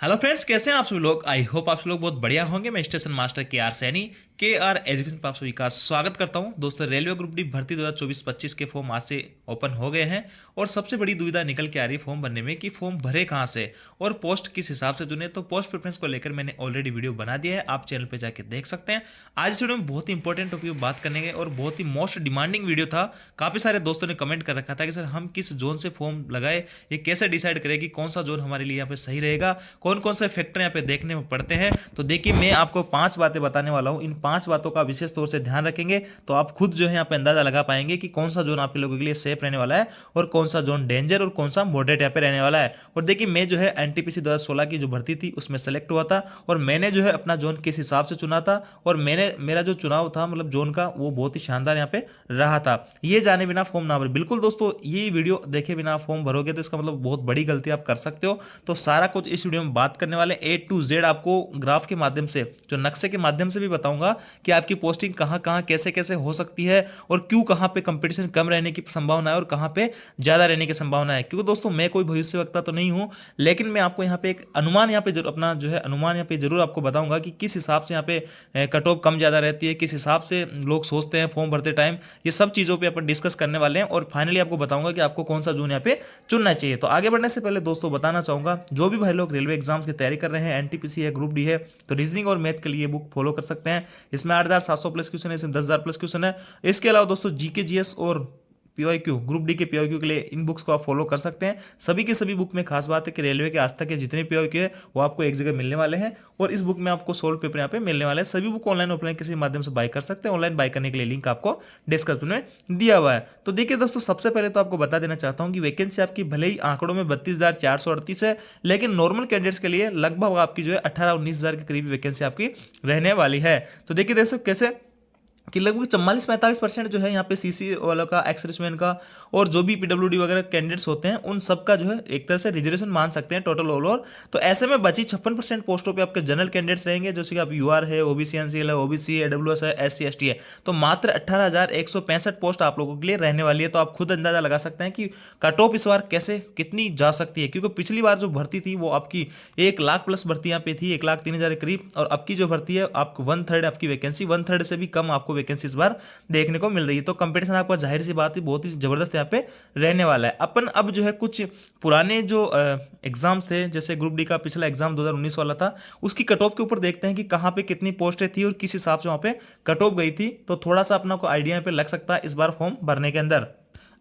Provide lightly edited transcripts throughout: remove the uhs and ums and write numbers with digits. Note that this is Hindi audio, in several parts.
हेलो फ्रेंड्स, कैसे हैं आप सभी लोग। आई होप आप सभी लोग बहुत बढ़िया होंगे। मैं स्टेशन मास्टर के आर सैनी आर एजुकेशन पर आप सभी का स्वागत करता हूं। दोस्तों, रेलवे ग्रुप डी भर्ती 2024-25 के फॉर्म आज से ओपन हो गए हैं और सबसे बड़ी दुविधा निकल के आ रही है फॉर्म भरने में कि फॉर्म भरे कहां से और पोस्ट किस हिसाब से चुने। तो पोस्ट प्रेफरेंस को लेकर मैंने ऑलरेडी वीडियो बना दिया है, आप चैनल पर जाकर देख सकते हैं। आज इस वीडियो में बहुत ही इंपॉर्टेंट टॉपिक पर बात करने और बहुत ही मोस्ट डिमांडिंग वीडियो था। काफ़ी सारे दोस्तों ने कमेंट कर रखा था कि सर हम किस जोन से फॉर्म लगाए, ये कैसे डिसाइड करें कि कौन सा जोन हमारे लिए यहाँ पे सही रहेगा, कौन कौन से फैक्टर यहाँ पे देखने में पड़ते हैं। तो देखिए, मैं आपको 5 बातें बताने वाला हूँ। इन 5 बातों का विशेष तौर से ध्यान रखेंगे तो आप खुद जो है यहाँ पे अंदाजा लगा पाएंगे कि कौन सा जोन आप लोगों के लिए सेफ रहने वाला है और कौन सा जोन डेंजर और कौन सा मॉडरेट यहाँ पे रहने वाला है। और देखिए, मैं जो है एनटीपीसी 2016 की जो भर्ती थी उसमें सेलेक्ट हुआ था और मैंने जो है अपना जोन किस हिसाब से चुना था और मैंने मेरा जो चुनाव था मतलब जोन का, वो बहुत ही शानदार यहाँ पे रहा था। ये जाने बिना फॉर्म ना भरे। बिल्कुल दोस्तों, ये वीडियो देखे बिना फॉर्म भरोगे तो इसका मतलब बहुत बड़ी गलती आप कर सकते हो। तो सारा कुछ इस वीडियो में बात करने वाले A to Z आपको ग्राफ के माध्यम से, जो नक्शे के माध्यम से भी बताऊंगा कि आपकी पोस्टिंग कहां कहां कैसे कैसे हो सकती है और क्यों कहां पे कंपटीशन कम रहने की संभावना है और कहां पे ज्यादा रहने की संभावना है। क्योंकि दोस्तों, मैं कोई भविष्यवक्ता तो नहीं हूं, लेकिन मैं आपको यहाँ पे एक अनुमान यहाँ पे जरूर अपना जो है अनुमान यहाँ पे जरूर आपको बताऊंगा कि किस हिसाब से यहाँ पे कट ऑफ कम ज्यादा रहती है, किस हिसाब से लोग सोचते हैं फॉर्म भरते टाइम। ये सब चीजों पे अपन डिस्कस करने वाले हैं और फाइनली आपको बताऊंगा कि आपको कौन सा जोन यहाँ पे चुनना चाहिए। तो आगे बढ़ने से पहले दोस्तों बताना चाहूंगा, जो भी भाई लोग रेलवे एग्जाम्स की तैयारी कर रहे हैं, एनटीपीसी है, ग्रुप डी है, तो रीजनिंग और मैथ के लिए बुक फॉलो कर सकते हैं। इसमें 8,700 प्लस क्वेश्चन है, इसमें 10,000 प्लस क्वेश्चन है। इसके अलावा दोस्तों जीके जीएस और पीवाईक्यू, ग्रुप डी के पीवाईक्यू के लिए इन बुक्स को आप फॉलो कर सकते हैं। सभी के सभी बुक में खास बात है कि रेलवे के आज तक के जितने पीवाईक्यू है वो आपको एक जगह मिलने वाले हैं और इस बुक में आपको सोल्व पेपर यहाँ पे मिलने वाले हैं। सभी बुक ऑनलाइन ऑफलाइन किसी माध्यम से बाय कर सकते हैं। ऑनलाइन बाय करने के लिए लिंक आपको डिस्क्रिप्शन में दिया हुआ है। तो देखिए दोस्तों, सबसे पहले तो आपको बता देना चाहता हूं कि वैकेंसी आपकी भले ही आंकड़ों में 32,438 है, लेकिन नॉर्मल कैंडिडेट्स के लिए लगभग आपकी जो है 18-19 हजार के करीब वैकेंसी आपकी रहने वाली है। तो देखिए दोस्तों, कैसे कि लगभग 44-45% जो है यहाँ पे सीसी वालों का, एक्स सर्विसमैन का और जो भी पीडब्ल्यूडी वगैरह कैंडिडेट्स होते हैं उन सबका जो है एक तरह से रिजर्वेशन मान सकते हैं टोटल ऑल ओवर। तो ऐसे में बची 56% पोस्टों पे आपके जनरल कैंडिडेट्स रहेंगे, जैसे कि आप यूआर है, ओबीसी एनसीएल है, ओबीसी है, एडब्ल्यूएस है, एससी एसटी है। तो मात्र 18,165 पोस्ट आप लोगों के लिए रहने वाली है। तो आप खुद अंदाजा लगा सकते हैं कि कट ऑफ इस बार कैसे कितनी जा सकती है, क्योंकि पिछली बार जो भर्ती थी वो आपकी 1 लाख प्लस भर्ती यहाँ पे थी, 1,03,000 के करीब, और अब की जो भर्ती है आपको 1/3 आपकी वैकेंसी, 1/3 से भी कम आपको वैकेंसी इस बार देखने को मिल रही है। तो कंपटीशन आपका जाहिर सी बात है बहुत ही जबरदस्त यहाँ पे रहने वाला है। अपन अब जो है कुछ पुराने जो एग्जाम्स थे, जैसे ग्रुप डी का पिछला एग्जाम 2019 वाला था, उसकी कट ऑफ के ऊपर देखते हैं कि कहाँ पे कितनी पोस्टें थी और किस हिसाब से वहाँ पे कट ऑफ गई थी। तो थोड़ा सा अपना को आइडिया यहाँ पे लग सकता है इस बार फॉर्म भरने के अंदर।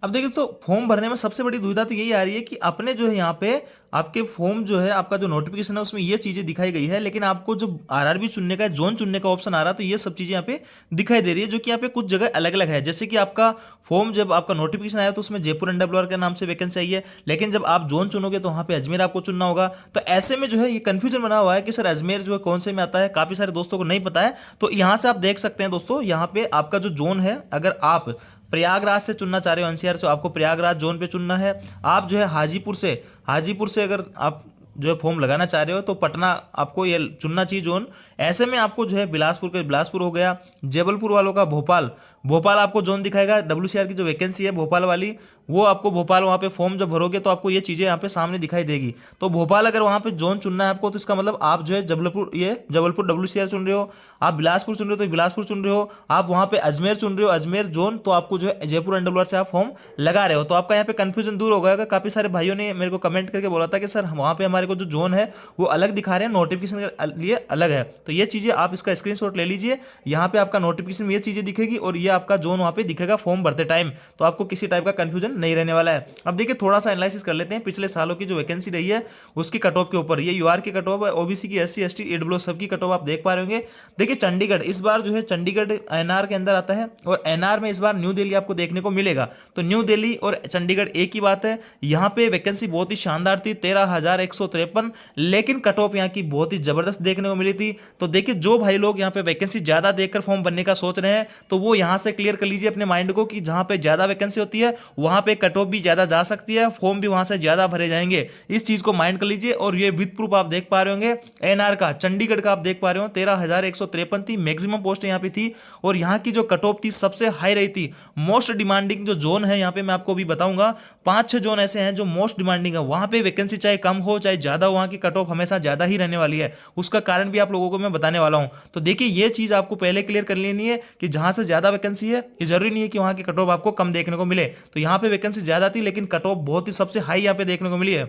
अब देखिए, तो फॉर्म भरने में सबसे बड़ी दुविधा तो यही आ रही है कि अपने जो है यहाँ पे आपके फॉर्म जो है, आपका जो नोटिफिकेशन है उसमें ये चीजें दिखाई गई है, लेकिन आपको जो आरआरबी चुनने का, जोन चुनने का ऑप्शन आ रहा है, तो ये सब चीजें यहाँ पे दिखाई दे रही है, जो कि यहाँ पे कुछ जगह अलग अलग है। जैसे कि आपका फॉर्म जब आपका नोटिफिकेशन आया तो उसमें जयपुर एनडब्ल्यूआर के नाम से वैकेंसी आई है, लेकिन जब आप जोन चुनोगे तो वहां पे अजमेर आपको चुनना होगा। तो ऐसे में जो है ये कंफ्यूजन बना हुआ है कि सर अजमेर जो है कौन से में आता है, काफी सारे दोस्तों को नहीं पता है। तो यहां से आप देख सकते हैं दोस्तों, यहाँ पे आपका जो जोन है, अगर आप प्रयागराज से चुनना चाह रहे हो, एनसीआर से, आपको प्रयागराज जोन पे चुनना है। आप जो है हाजीपुर से अगर आप जो है फॉर्म लगाना चाह रहे हो तो पटना आपको ये चुनना चाहिए जोन। ऐसे में आपको जो है बिलासपुर हो गया, जबलपुर वालों का भोपाल आपको जोन दिखाएगा। डब्ल्यूसीआर की जो वैकेंसी है भोपाल वाली, वो आपको भोपाल, वहाँ पे फॉर्म जब भरोगे तो आपको ये चीज़ें यहाँ पे सामने दिखाई देगी। तो भोपाल अगर वहाँ पे जोन चुनना है आपको, तो इसका मतलब आप जो है जबलपुर डब्ल्यूसीआर चुन रहे हो, आप बिलासपुर चुन रहे हो तो बिलासपुर चुन रहे हो, आप वहाँ पे अजमेर चुन रहे हो, अजमेर जोन, तो आपको जो है जयपुर एनडब्ल्यूआर से आप फॉर्म लगा रहे हो। तो आपका यहाँ पे कंफ्यूजन दूर हो गया। काफ़ी सारे भाइयों ने मेरे को कमेंट करके बोला था कि सर वहाँ पे हमारे को जो जोन है वो अलग दिखा रहे हैं, नोटिफिकेशन के लिए अलग है। तो ये चीज़ें आप इसका स्क्रीनशॉट ले लीजिए। यहाँ पे आपका नोटिफिकेशन में ये चीज़ें दिखेगी और ये आपका जोन वहाँ पे दिखेगा फॉर्म भरते टाइम। तो आपको किसी टाइप का कंफ्यूजन नहीं रहने वाला है। अब देखिए, थोड़ा सा एनालिसिस कर लेते हैं पिछले सालों की जो वैकेंसी रही है उसकी कट ऑफ के ऊपर। ये यूआर की कट ऑफ है, ओबीसी की, एससी एसटी, ईडब्ल्यूएस सबकी कट ऑफ आप देख पा रहे होंगे। देखिए, चंडीगढ़ इस बार जो है, चंडीगढ़ एनआर के अंदर आता है और एनआर में इस बार न्यू दिल्ली आपको देखने को मिलेगा। तो न्यू दिल्ली और चंडीगढ़ एक ही बात है। यहाँ पे वैकेंसी बहुत ही शानदार थी, 13,153, लेकिन कट ऑफ यहाँ की बहुत ही जबरदस्त देखने को मिली थी। तो देखिए, जो भाई लोग यहाँ पे वैकेंसी ज्यादा देखकर फॉर्म भरने का सोच रहे हैं, तो वो यहाँ से क्लियर कर लीजिए अपने माइंड को कि जहाँ पे ज्यादा वैकेंसी होती है वहां पे कट ऑफ भी ज्यादा जा सकती है, फॉर्म भी वहां से ज्यादा भरे जाएंगे। इस चीज को माइंड कर लीजिए। और ये विद प्रूफ आप देख पा रहे होंगे एनआर का, चंडीगढ़ का आप देख पा रहे हो 13,153 थी, मैक्सिमम पोस्ट यहाँ पे थी। और यहाँ की जो कट ऑफ थी सबसे हाई रही थी। मोस्ट डिमांडिंग जो जोन है यहाँ पे मैं आपको भी बताऊंगा, 5-6 जोन ऐसे हैं जो मोस्ट डिमांडिंग है, वहां पे वैकेंसी चाहे कम हो चाहे ज्यादा, वहां की कट ऑफ हमेशा ज्यादा ही रहने वाली है। उसका कारण भी आप लोगों को मैं बताने वाला हूं। तो देखिए ये चीज आपको पहले क्लियर कर लेनी है कि जहां से ज्यादा वैकेंसी है ये जरूरी नहीं है कि वहां की कट ऑफ आपको कम देखने को मिले। तो यहां पे वैकेंसी ज्यादा थी लेकिन कट ऑफ बहुत ही सबसे हाई यहां पे देखने को मिली है।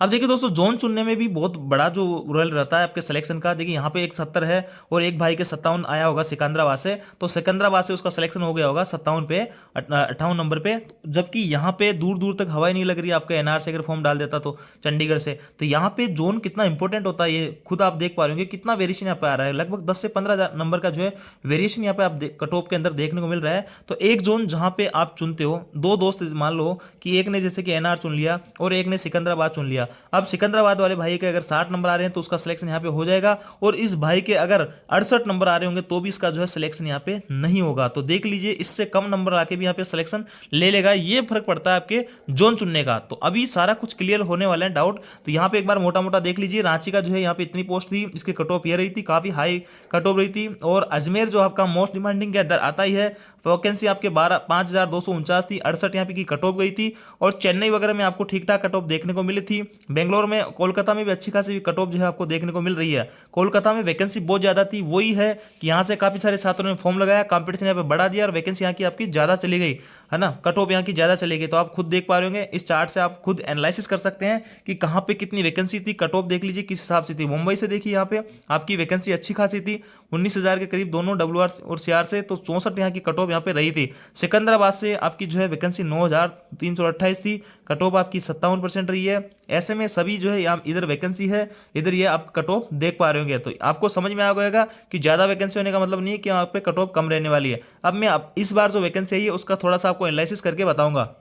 अब देखिए दोस्तों जोन चुनने में भी बहुत बड़ा जो रोल रहता है आपके सिलेक्शन का। देखिए यहाँ पे एक 70 है और एक भाई के 57 आया होगा सिकंदराबाद से, तो सिकंदराबाद से उसका सिलेक्शन हो गया होगा 57 पे 58 नंबर पे। जबकि यहाँ पे दूर दूर तक हवाई नहीं लग रही आपका एनआर से अगर फॉर्म डाल देता तो चंडीगढ़ से। तो यहाँ पे जोन कितना इंपॉर्टेंट होता है ये खुद आप देख पा रहे होंगे, कितना वेरिएशन यहाँ पे आ रहा है। लगभग 10 से 15 नंबर का जो है वेरिएशन यहाँ पे आप कट ऑफ के अंदर देखने को मिल रहा है। तो एक जोन जहाँ पे आप चुनते हो, दो दोस्त मान लो कि एक ने जैसे कि एनआर चुन लिया और एक ने सिकंदराबाद चुन लिया। अब सिकंदराबाद वाले भाई के अगर 60 नंबर आ रहे हैं तो उसका सिलेक्शन यहाँ पे हो जाएगा, और इस भाई के अगर 68 नंबर आ रहे होंगे तो भी इसका जो है सिलेक्शन यहाँ पे नहीं होगा। तो देख लीजिए इससे कम नंबर आके भी यहाँ पे सिलेक्शन ले लेगा, ये फर्क पड़ता है आपके जोन चुनने का। तो अभी सारा कुछ क्लियर होने वाला है डाउट। तो यहाँ पे एक बार मोटा मोटा देख लीजिए, रांची का जो है यहाँ पे इतनी पोस्ट थी, इसकी कट ऑफ ये रही थी, काफी हाई कट ऑफ रही थी। और अजमेर जो आपका मोस्ट डिमांडिंग के अंदर आता ही है, वैकेंसी आपके 5,249 थी, 68 यहाँ पे की कट ऑफ गई थी। और चेन्नई वगैरह में आपको ठीक ठाक कट ऑफ देखने को मिली थी। बेंगलोर में, कोलकाता में भी अच्छी खासी कट ऑफ जो है आपको देखने को मिल रही है। कोलकाता में वैकेंसी बहुत ज्यादा थी, वही है कि यहाँ से काफी सारे छात्रों ने फॉर्म लगाया, कंपटीशन यहाँ पे बढ़ा दिया और वैकेंसी यहाँ की आपकी ज्यादा चली गई है ना, कट ऑफ यहाँ की ज्यादा चली गई। तो आप खुद देख पा रहे होंगे, इस चार्ट से आप खुद एनालिसिस कर सकते हैं कि कहाँ पे कितनी वैकेंसी थी। कट ऑफ देख लीजिए किस हिसाब से थी। मुंबई से देखिए यहाँ पे आपकी वैकेंसी अच्छी खासी थी, 19,000 के करीब दोनों डब्ल्यूआर और सीआर से, तो 64 यहाँ की कट ऑफ यहाँ पे रही थी। सिकंदराबाद से आपकी जो है वैकेंसी 9,328 थी, कट ऑफ आपकी 57% रही है। ऐसे में सभी जो है यहाँ इधर वैकेंसी है, इधर ये आप कट ऑफ देख पा रहे होंगे। तो आपको समझ में आ गएगा कि ज्यादा वैकेंसी होने का मतलब नहीं है कि यहाँ पे कट ऑफ कम रहने वाली है। अब मैं इस बार जो वैकेंसी है उसका थोड़ा सा आपको एनालिसिस करके बताऊंगा।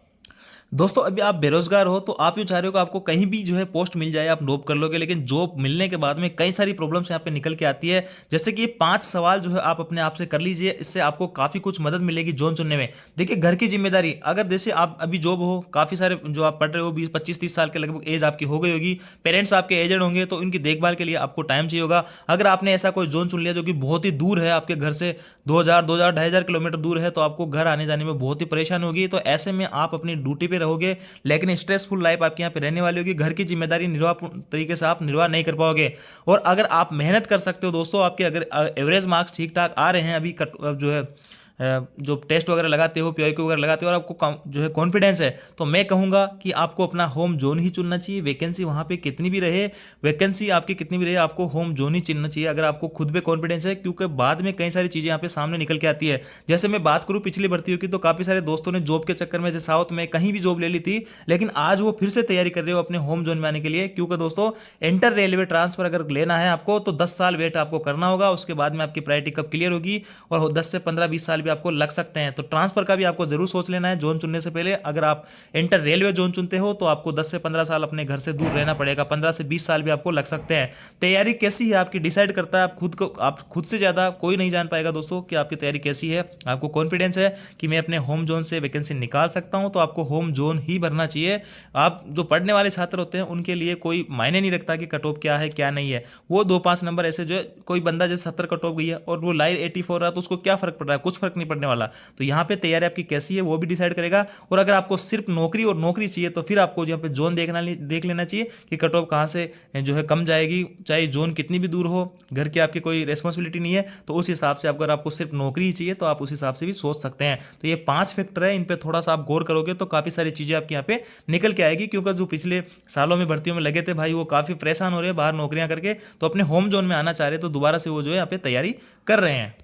दोस्तों अभी आप बेरोजगार हो तो आप यूँ चाह रहे हो कि आपको कहीं भी जो है पोस्ट मिल जाए, आप जॉब कर लोगे, लेकिन जॉब मिलने के बाद में कई सारी प्रॉब्लम्स यहाँ पे निकल के आती है। जैसे कि 5 सवाल जो है आप अपने आप से कर लीजिए, इससे आपको काफी कुछ मदद मिलेगी जोन चुनने में। देखिए घर की जिम्मेदारी, अगर जैसे आप अभी जॉब हो, काफी सारे जो आप पढ़ रहे हो 20-25-30 साल के लगभग एज आपकी हो गई होगी, पेरेंट्स आपके एजेड होंगे, तो इनकी देखभाल के लिए आपको टाइम चाहिए होगा। अगर आपने ऐसा कोई जोन चुन लिया जो कि बहुत ही दूर है आपके घर से, 2,000-2,500 किलोमीटर दूर है, तो आपको घर आने जाने में बहुत ही परेशानी होगी। तो ऐसे में आप अपनी ड्यूटी पे रहोगे लेकिन स्ट्रेसफुल लाइफ आपके यहाँ पे रहने वाली होगी, घर की जिम्मेदारी निर्वाह तरीके से आप निर्वाह नहीं कर पाओगे। और अगर आप मेहनत कर सकते हो दोस्तों, आपके अगर एवरेज मार्क्स ठीक ठाक आ रहे हैं अभी जो है जो टेस्ट वगैरह लगाते हो, पीआईक्यू वगैरह लगाते हो और आपको जो है कॉन्फिडेंस है, तो मैं कहूंगा कि आपको अपना होम जोन ही चुनना चाहिए। वैकेंसी वहां पे कितनी भी रहे, वैकेंसी आपकी कितनी भी रहे, आपको होम जोन ही चुनना चाहिए अगर आपको खुद पे कॉन्फिडेंस है, क्योंकि बाद में कई सारी चीजें यहाँ पे सामने निकल के आती है। जैसे मैं बात करूँ पिछली भर्तियों की, तो काफी सारे दोस्तों ने जॉब के चक्कर में जैसे साउथ में कहीं भी जॉब ले ली थी, लेकिन आज वो फिर से तैयारी कर रहे हो अपने होम जोन में आने के लिए। क्योंकि दोस्तों इंटर रेलवे ट्रांसफर अगर लेना है आपको तो 10 साल वेट आपको करना होगा, उसके बाद में आपकी प्रायोरिटी कब क्लियर होगी, और 10 से 15-20 साल भी आपको लग सकते हैं। तो ट्रांसफर का भी आपको जरूर सोच लेना है जोन चुनने से पहले। अगर आप इंटर रेलवे जोन चुनते हो तो आपको 10 से 15 साल अपने घर से दूर रहना पड़ेगा, 15 से 20 साल भी आपको लग सकते हैं। तैयारी कैसी है आपकी डिसाइड करता है, आप खुद से ज्यादा कोई नहीं जान पाएगा दोस्तों कि आपकी तैयारी कैसी है। आपको कॉन्फिडेंस है कि मैं अपने होम जोन से वैकेंसी निकाल सकता हूं, तो आपको होम जोन ही भरना चाहिए। आप जो पढ़ने वाले छात्र होते हैं उनके लिए कोई मायने नहीं रखता कि कट ऑफ क्या है क्या नहीं है। वो 2-5 नंबर ऐसे जो है, कोई बंदा जैसे 70 कट ऑफ गई है और वो लाइव 84 रहा तो उसको क्या फर्क पड़ रहा है, कुछ फर्क नहीं पड़ने वाला। तो यहाँ पे तैयारी आपकी कैसी है वो भी डिसाइड करेगा। और अगर आपको सिर्फ नौकरी और नौकरी चाहिए तो फिर आपको यहाँ पे जोन देख लेना चाहिए कि कट ऑफ कहाँ से जो है कम जाएगी, चाहे जोन कितनी भी दूर हो, घर की आपकी कोई रेस्पॉन्सिबिलिटी नहीं है, तो उस हिसाब से अगर आपको सिर्फ नौकरी ही चाहिए तो आप उस हिसाब से भी सोच सकते हैं। तो ये 5 फैक्टर है, इन पे थोड़ा सा आप गौर करोगे तो काफी सारी चीजें आपके यहाँ पे निकल के आएगी। क्योंकि जो पिछले सालों में भर्तियों में लगे थे भाई, वो काफी परेशान हो रहे हैं बाहर नौकरियां करके, तो अपने होम जोन में आना चाह रहे, तो दोबारा से वो जो है यहाँ पे तैयारी कर रहे हैं।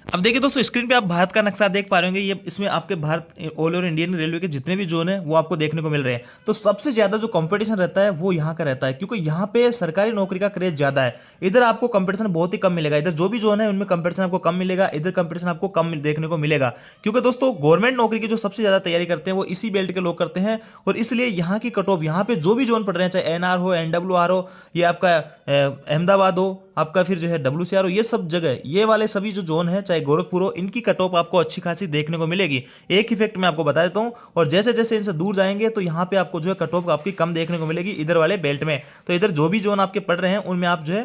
अब देखिए दोस्तों स्क्रीन पे आप भारत का नक्शा देख पा रहे होंगे, ये इसमें आपके Bharat all over Indian railway के जितने भी जोन है वो आपको देखने को मिल रहे हैं। तो सबसे ज्यादा जो कंपटीशन रहता है वो यहाँ का रहता है, क्योंकि यहाँ पे सरकारी नौकरी का क्रेज ज्यादा है। इधर आपको कंपटीशन बहुत ही कम मिलेगा, इधर जो भी जोन है उनमें कंपटीशन आपको कम मिलेगा, इधर कंपटीशन आपको कम देखने को मिलेगा। क्योंकि दोस्तों गवर्नमेंट नौकरी की जो सबसे ज्यादा तैयारी करते हैं वो इसी बेल्ट के लोग करते हैं, और इसलिए यहाँ की कट ऑफ यहाँ पे जो भी जोन पढ़ रहे हैं, चाहे एनआर हो, एनडब्ल्यूआर हो, या आपका अहमदाबाद हो, आपका फिर जो है WCR हो, ये सब जगह, ये वाले सभी जो जोन है, चाहे चाहे गोरखपुर हो, इनकी कट ऑफ आपको अच्छी खासी देखने को मिलेगी। एक इफेक्ट मैं आपको बता देता हूँ, और जैसे जैसे इनसे दूर जाएंगे तो यहाँ पे आपको जो है कट ऑफ आपकी कम देखने को मिलेगी इधर वाले बेल्ट में। तो इधर जो भी जोन आपके पड़ रहे हैं उनमें आप जो है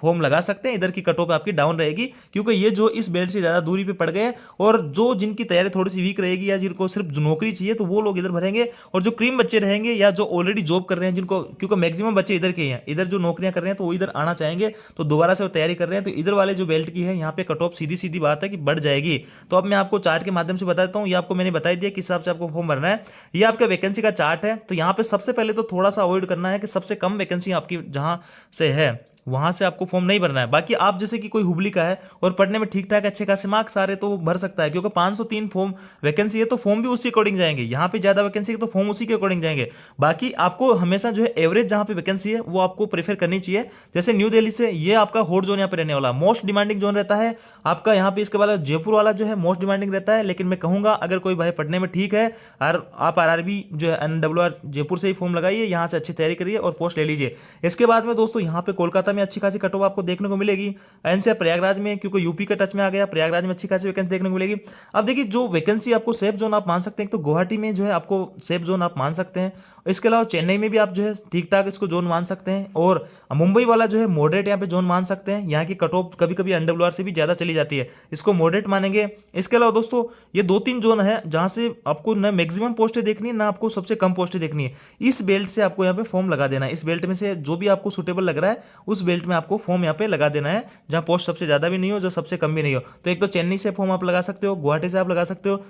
फॉर्म लगा सकते हैं। इधर की कट ऑफ आपकी डाउन रहेगी, क्योंकि ये जो इस बेल्ट से ज़्यादा दूरी पे पड़ गए, और जो जिनकी तैयारी थोड़ी सी वीक रहेगी या जिनको सिर्फ नौकरी चाहिए तो वो लोग इधर भरेंगे, और जो क्रीम बच्चे रहेंगे या जो ऑलरेडी जॉब कर रहे हैं जिनको, क्योंकि मैक्सिमम बच्चे इधर के हैं, इधर जो नौकरियां कर रहे हैं तो वो इधर आना चाहेंगे, तो दोबारा से वो तैयारी कर रहे हैं, तो इधर वाले जो बेल्ट की है यहाँ पे कट ऑफ सीधी सीधी बात है कि बढ़ जाएगी। तो अब मैं आपको चार्ट के माध्यम से बता देता हूँ, ये आपको मैंने बता दिया किस हिसाब से आपको फॉर्म भरना है। ये आपका वैकेंसी का चार्ट है। तो यहाँ पे सबसे पहले तो थोड़ा सा अवॉइड करना है कि सबसे कम वैकेंसी आपकी जहां से है वहां से आपको फॉर्म नहीं भरना है। बाकी आप जैसे कि कोई हुबली का है और पढ़ने में ठीक ठाक अच्छे खासे मार्क्स आ रहे तो वो भर सकता है, क्योंकि 503 फॉर्म वैकेंसी है तो फॉर्म भी उसी अकॉर्डिंग जाएंगे। यहाँ पे ज्यादा वैकेंसी है तो फॉर्म उसी के अकॉर्डिंग जाएंगे। बाकी आपको हमेशा जो है एवरेज जहां पे वैकेंसी है वो आपको प्रेफर करनी चाहिए। जैसे न्यू दिल्ली से ये आपका हॉट जोन यहाँ पे रहने वाला मोस्ट डिमांडिंग जोन रहता है आपका यहाँ पे। इसके बाद जयपुर वाला जो है मोस्ट डिमांडिंग रहता है। लेकिन मैं कहूंगा अगर कोई भाई पढ़ने में ठीक है और आप आरआरबी जो है NWR जयपुर से ही फॉर्म लगाइए, यहाँ से अच्छी तैयारी करिए और पोस्ट ले लीजिए। इसके बाद में दोस्तों यहाँ पे कोलकाता में अच्छी खासी कट ऑफ आपको देखने को मिलेगी। एनसीआर प्रयागराज में, क्योंकि यूपी का टच में आ गया, प्रयागराज में अच्छी खासी वैकेंसी देखने को मिलेगी। अब देखिए जो वैकेंसी आपको सेफ जोन आप मान सकते हैं, तो गुवाहाटी में जो है आपको सेफ जोन आप मान सकते हैं। इसके अलावा चेन्नई में भी आप जो है ठीक ठाक इसको जोन मान सकते हैं, और मुंबई वाला जो है मॉडरेट यहाँ पे जोन मान सकते हैं। यहाँ की कट ऑफ कभी कभी NWR से भी ज्यादा चली जाती है, इसको मॉडरेट मानेंगे। इसके अलावा दोस्तों ये 2-3 जोन है जहां से आपको ना मैक्सिमम पोस्टें देखनी है ना आपको सबसे कम पोस्टें देखनी है। इस बेल्ट से आपको यहाँ पे फॉर्म लगा देना है। इस बेल्ट में से जो भी आपको सुटेबल लग रहा है उस बेल्ट में आपको फॉर्म यहाँ पे लगा देना है, जहां पोस्ट सबसे ज्यादा भी नहीं हो, जो सबसे कम भी नहीं हो। तो एक तो चेन्नई से फॉर्म आप लगा सकते हो, गुवाहाटी से आप लगा सकते हो,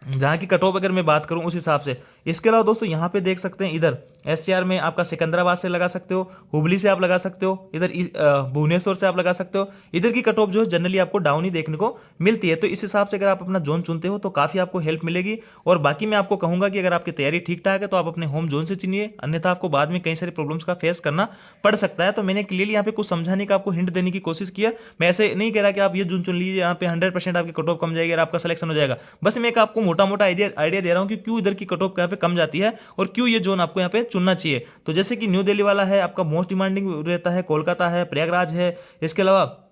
जहाँ की कट ऑफ अगर मैं बात करूं उस हिसाब से। इसके अलावा दोस्तों यहाँ पे देख सकते हैं इधर SCR में आपका सिकंदराबाद से लगा सकते हो, हुबली से आप लगा सकते हो, इधर भुवनेश्वर से आप लगा सकते हो। इधर की कट ऑफ जो है जनरली आपको डाउन ही देखने को मिलती है। तो इस हिसाब से अगर आप अपना जोन चुनते हो तो काफ़ी आपको हेल्प मिलेगी। और बाकी मैं आपको कहूँगा कि अगर आपकी तैयारी ठीक ठाक है तो आप अपने होम जोन से चुनिए, अन्यथा आपको बाद में कई सारी प्रॉब्लम्स का फेस करना पड़ सकता है। तो मैंने क्लियरली यहाँ पे कुछ समझाने का आपको हिंट देने की कोशिश किया। मैं ऐसे नहीं कह रहा कि आप ये जोन चुन लीजिए, यहाँ पे 100% आपकी कट ऑफ कम जाएगी और आपका सिलेक्शन हो जाएगा। बस मैं एक आपको मोटा मोटा आइडिया दे रहा हूँ कि क्यों इधर की कट ऑफ यहाँ पे कम जाती है और क्यों ये जोन आपको यहाँ पे चुनना चाहिए। तो जैसे कि न्यू दिल्ली वाला है आपका मोस्ट डिमांडिंग रहता है, कोलकाता है, प्रयागराज है, इसके अलावा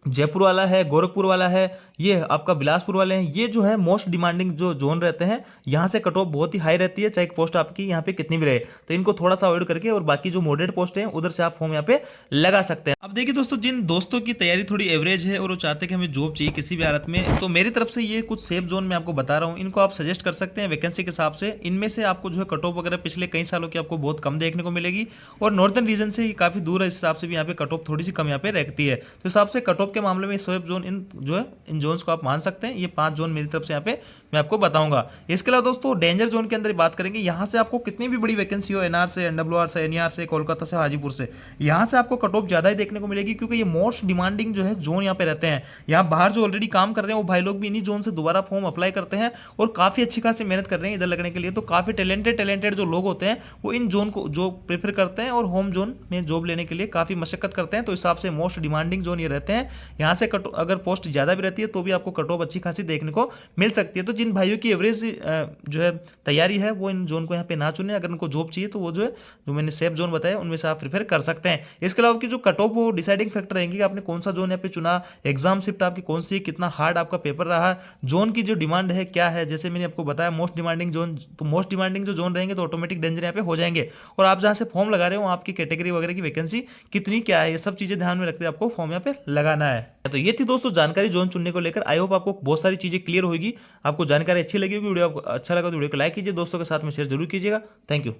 जयपुर वाला है, गोरखपुर वाला है, ये आपका बिलासपुर वाले हैं। ये जो है मोस्ट डिमांडिंग जो जोन रहते हैं, यहाँ से कट ऑफ बहुत ही हाई रहती है, चाहे पोस्ट आपकी यहाँ पे कितनी भी रहे। तो इनको थोड़ा सा अवॉइड करके और बाकी जो मॉडरेट पोस्ट हैं उधर से आप फॉर्म यहाँ पे लगा सकते हैं। अब देखिए दोस्तों, जिन दोस्तों की तैयारी थोड़ी एवरेज है और वो चाहते हैं कि हमें जॉब चाहिए किसी भी हालत में, तो मेरी तरफ से ये कुछ सेफ जोन मैं आपको बता रहा हूँ, इनको आप सजेस्ट कर सकते हैं वैकेंसी के हिसाब से। इनमें से आपको जो है कट ऑफ वगैरह पिछले कई सालों की आपको बहुत कम देखने को मिलेगी, और नॉर्दर्न रीजन से काफी दूर है, इस हिसाब से भी यहाँ पे कट ऑफ थोड़ी सी कम यहाँ पे रहती है। तो हिसाब से कट ऑफ के मामले में सेफ जोन इन जो है इन जोन्स को आप मान सकते हैं। ये 5 जोन मेरी तरफ से यहाँ पे मैं आपको बताऊंगा। इसके अलावा दोस्तों डेंजर जोन के अंदर बात करेंगे, यहाँ से आपको कितनी भी बड़ी वैकेंसी हो, NR से, NWR से, NER से, कोलकाता से, हाजीपुर से, यहाँ से आपको कट ऑफ ज्यादा ही देखने को मिलेगी, क्योंकि ये मोस्ट डिमांडिंग जो है जोन यहाँ पे रहते हैं। यहाँ बाहर जो ऑलरेडी काम कर रहे हैं वो भाई लोग भी इन्हीं जोन से दोबारा फॉर्म अप्लाई करते हैं और काफी अच्छी खासी मेहनत कर रहे हैं इधर लगने के लिए। तो काफी टैलेंटेड जो लोग होते हैं वो इन जोन को जो प्रेफर करते हैं और होम जोन में जॉब लेने के लिए काफी मशक्कत करते हैं। तो इस हिसाब से मोस्ट डिमांडिंग जोन ये रहते हैं। यहाँ से अगर पोस्ट ज्यादा भी रहती है तो भी आपको कट ऑफ अच्छी खासी देखने को मिल सकती है। तो जिन भाइयों की एवरेज जो है तैयारी है वो इन जोन को यहाँ पे ना चुने। अगर उनको जॉब चाहिए तो वो जो है जो मैंने सेफ जोन बताया उनमें से आप प्रेफर कर सकते हैं। इसके अलावा की जो कट ऑफ वो डिसाइडिंग फैक्टर रहेंगे कि आपने कौन सा जोन यहाँ पे चुना, एग्जाम शिफ्ट आपकी कौन सी, कितना हार्ड आपका पेपर रहा, जोन की जो डिमांड है क्या है। जैसे मैंने आपको बताया मोस्ट डिमांडिंग जोन, तो मोस्ट डिमांडिंग जो जोन रहेंगे तो ऑटोमेटिक डेंजर यहाँ पे हो जाएंगे। और आप जहाँ से फॉर्म लगा रहे हो आपकी कैटेगरी वगैरह की वैकेंसी कितनी क्या है, ये सब चीजें ध्यान में रखते हुए आपको फॉर्म यहाँ पे लगाना है। तो ये थी दोस्तों जानकारी जोन चुनने को लेकर। आई होप आपको बहुत सारी चीजें क्लियर होगी, आपको जानकारी अच्छी लगी होगी। वीडियो आपको अच्छा लगा तो वीडियो को लाइक कीजिए, दोस्तों के साथ में शेयर जरूर कीजिएगा। Thank you.